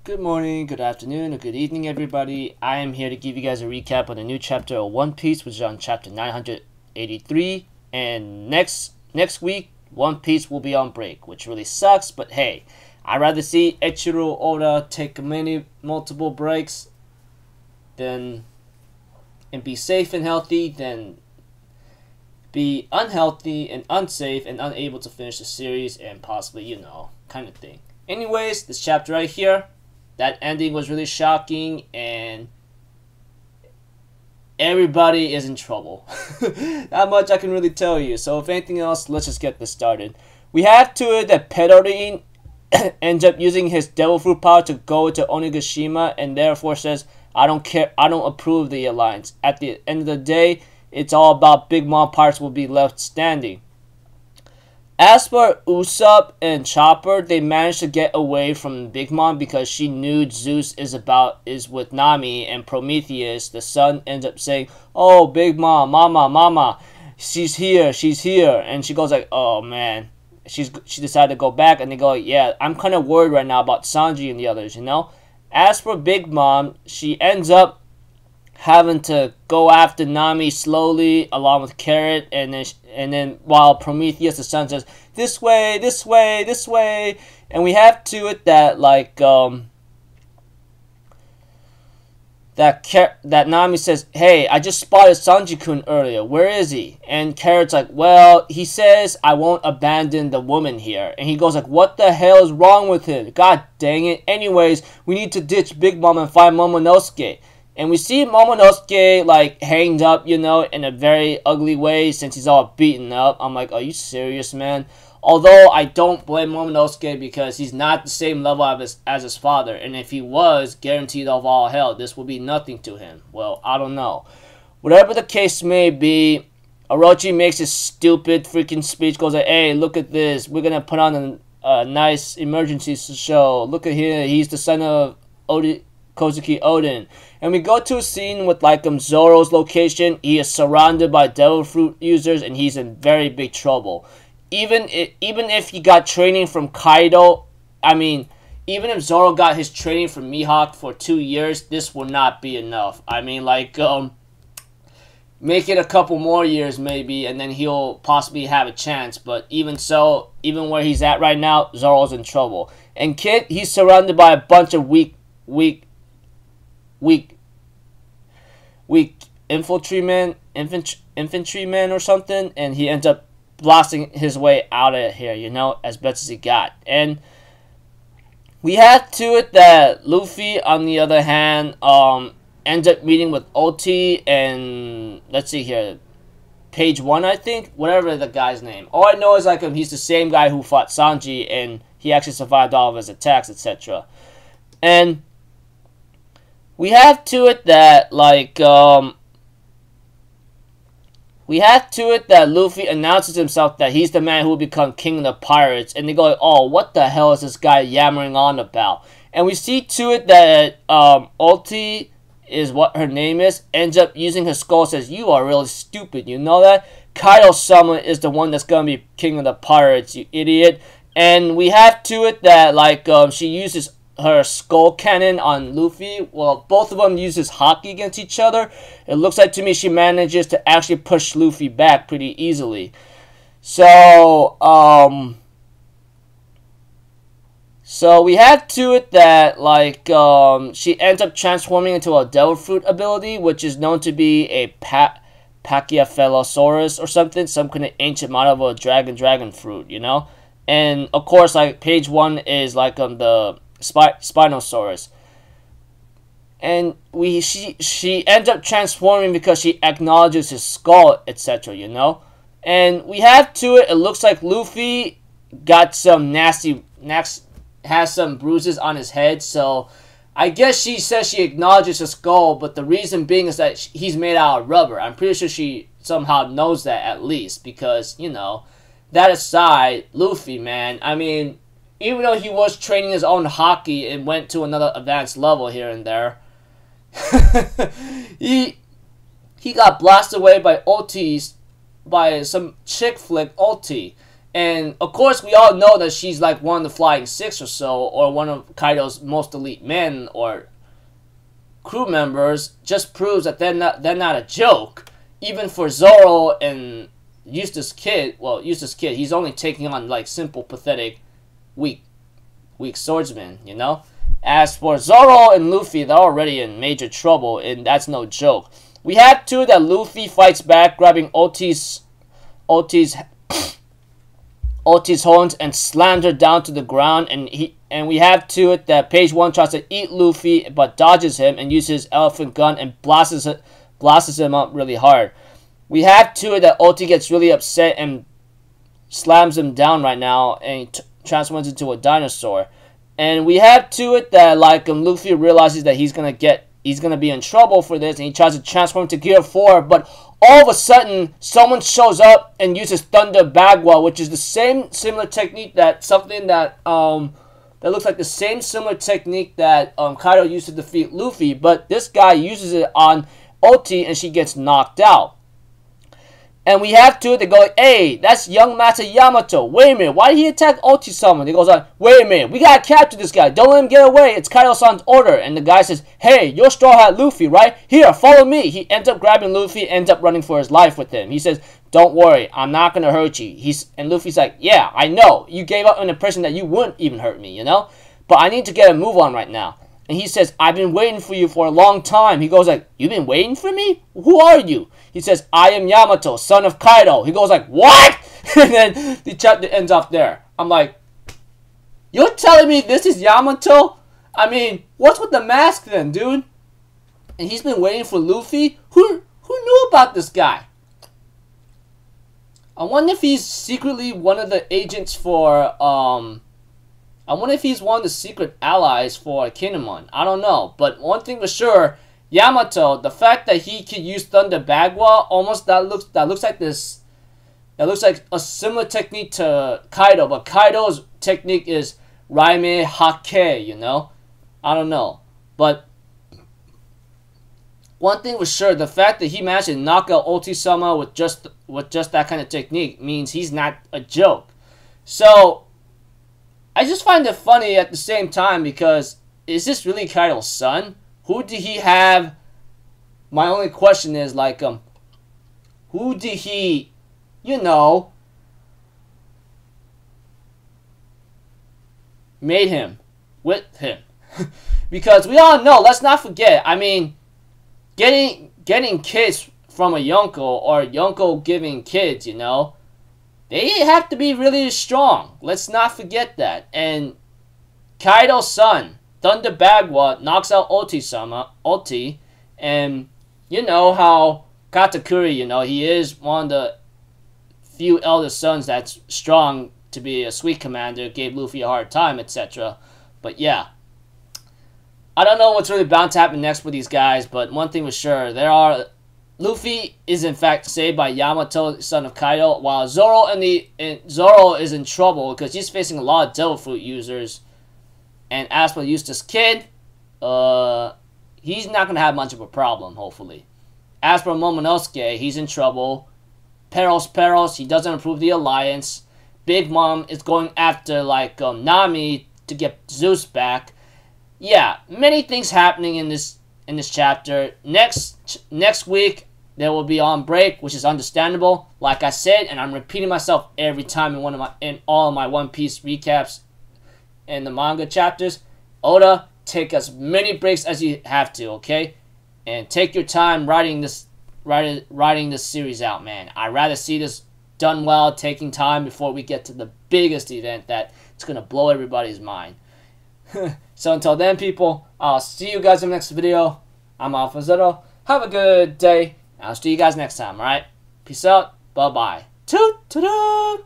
Good morning, good afternoon, or good evening, everybody. I am here to give you guys a recap on the new chapter of One Piece, which is on chapter 983. And next week, One Piece will be on break, which really sucks. But hey, I'd rather see Eiichiro Oda take multiple breaks and be safe and healthy than be unhealthy and unsafe and unable to finish the series and possibly, kind of thing. Anyways, this chapter right here, that ending was really shocking and everybody is in trouble. Not much I can really tell you. So if anything else, let's just get this started. We have to it that Perorin ends up using his devil fruit power to go to Onigashima and therefore says, I don't care, I don't approve the alliance. At the end of the day, it's all about Big Mom Pirates will be left standing. As for Usopp and Chopper, they managed to get away from Big Mom because she knew Zeus is with Nami, and Prometheus, the son, ends up saying, "Oh, Big Mom, Mama, she's here," and she goes like, "Oh man," she decided to go back, and they go, "Yeah, I'm kind of worried right now about Sanji and the others, As for Big Mom, she ends up having to go after Nami slowly along with Carrot, and then while Prometheus the son says this way, and we have to it that that Nami says, "Hey, I just spotted Sanji-kun earlier. Where is he?" And Carrot's like, "Well, he says I won't abandon the woman here." And he goes like, "What the hell is wrong with him? God dang it. Anyways, we need to ditch Big Mom and find Momonosuke." And we see Momonosuke, hanged up, in a very ugly way since he's all beaten up. I'm like, are you serious, man? Although I don't blame Momonosuke because he's not the same level as his father. And if he was, guaranteed of all hell, this will be nothing to him. Well, I don't know. Whatever the case may be, Orochi makes his stupid freaking speech, goes like, "Hey, look at this. We're going to put on a nice emergency show. Look at him. He's the son of Kozuki Oden." And we go to a scene with Zoro's location. He is surrounded by devil fruit users and he's in very big trouble. Even if he got training from Kaido, even if Zoro got his training from Mihawk for 2 years, this will not be enough. Make it a couple more years maybe, and then he'll possibly have a chance. But even so, even where he's at right now, Zoro's in trouble. And Kid, he's surrounded by a bunch of weak infantrymen or something, and he ends up blasting his way out of here, as best as he got. And we have to it that Luffy, on the other hand, ends up meeting with OT and, let's see here, page 1, I think, whatever the guy's name. All I know is he's the same guy who fought Sanji, and he actually survived all of his attacks, etc. And we have to it that Luffy announces himself that he's the man who will become king of the pirates, and they go like, "Oh, what the hell is this guy yammering on about?" And we see to it that Ulti is what her name is, ends up using her skull, says, "You are really stupid, you know that? Kaido-sama is the one that's gonna be king of the pirates, you idiot." And we have to it that she uses her skull cannon on Luffy. Well, both of them uses hockey against each other. It looks like to me she manages to actually push Luffy back pretty easily. So we have to it that she ends up transforming into a devil fruit ability, which is known to be a Pachycephalosaurus or something, some kind of ancient model of a dragon fruit, And of course, page 1 is the Spinosaurus, and she ends up transforming because she acknowledges his skull, etc. And we have to it. It looks like Luffy got some has some bruises on his head. So I guess she says she acknowledges his skull, but the reason being is that he's made out of rubber. I'm pretty sure she somehow knows that at least because That aside, Luffy, man, even though he was training his own hockey and went to another advanced level here and there, he got blasted away by some chick flick ulti. And of course, we all know that she's like one of the Flying Six or so, or one of Kaido's most elite men or crew members. Just proves that they're not a joke. Even for Zoro and Eustace Kid, he's only taking on like simple, pathetic, weak swordsmen, you know? As for Zoro and Luffy, they're already in major trouble, and that's no joke. We have two that Luffy fights back, grabbing Oti's horns and slammed her down to the ground, and we have two that Page 1 tries to eat Luffy but dodges him and uses his elephant gun and blasts him up really hard. We have two that Oti gets really upset and slams him down right now and transforms into a dinosaur. And we have to it that like Luffy realizes that he's gonna be in trouble for this, and he tries to transform into Gear 4, but all of a sudden someone shows up and uses Thunder Bagua, which is the same similar technique that looks like the same similar technique that Kaido used to defeat Luffy, but this guy uses it on Oti and she gets knocked out. And we have two that go like, hey, that's young Master Yamato. Wait a minute, why did he attack Oti-sama? He goes like, wait a minute, we gotta capture this guy. Don't let him get away. It's Kaido-san's order. And the guy says, hey, you're Straw Hat Luffy, right? Here, follow me. He ends up grabbing Luffy, ends up running for his life with him. He says, don't worry, I'm not gonna hurt you. And Luffy's like, yeah, I know. You gave up an impression that you wouldn't even hurt me, you know? But I need to get a move on right now. And he says, I've been waiting for you for a long time. He goes like, you've been waiting for me? Who are you? He says, I am Yamato, son of Kaido. He goes like, what? And then the chapter ends off there. I'm like, you're telling me this is Yamato? I mean, what's with the mask then, dude? And he's been waiting for Luffy? Who knew about this guy? I wonder if he's secretly one of the agents for, I wonder if he's one of the secret allies for Kinemon. I don't know. But one thing for sure, Yamato, the fact that he can use Thunder Bagua, almost that looks like this. That looks like a similar technique to Kaido, but Kaido's technique is Raime Hake, you know? I don't know. But one thing for sure, the fact that he managed to knock out Oti-sama with just that kind of technique means he's not a joke. So I just find it funny at the same time because is this really Kaido's son? Who did he have? My only question is like, who did he, you know, made him with him? Because we all know, let's not forget, I mean, getting kids from a Yonko or Yonko giving kids, you know, they have to be really strong. Let's not forget that. And Kaido's son, Thunder Bagua, knocks out Oti, and you know how Katakuri, you know, he is one of the few elder sons that's strong to be a sweet commander, gave Luffy a hard time, etc. But yeah, I don't know what's really bound to happen next with these guys, but one thing was sure, Luffy is in fact saved by Yamato, son of Kaido, while Zoro is in trouble because he's facing a lot of Devil Fruit users. And as for Eustace Kid, he's not going to have much of a problem, hopefully. As for Momonosuke, he's in trouble. Peros, he doesn't approve the alliance. Big Mom is going after, like, Nami to get Zeus back. Yeah, many things happening in this chapter. Next week, there will be on break, which is understandable. Like I said, and I'm repeating myself every time in all of my One Piece recaps and the manga chapters. Oda, take as many breaks as you have to, okay? And take your time writing this series out, man. I'd rather see this done well, taking time before we get to the biggest event that it's gonna blow everybody's mind. So until then, people, I'll see you guys in the next video. I'm Alpha Zero. Have a good day. I'll see you guys next time, alright? Peace out. Bye-bye. Toot-toot-toot!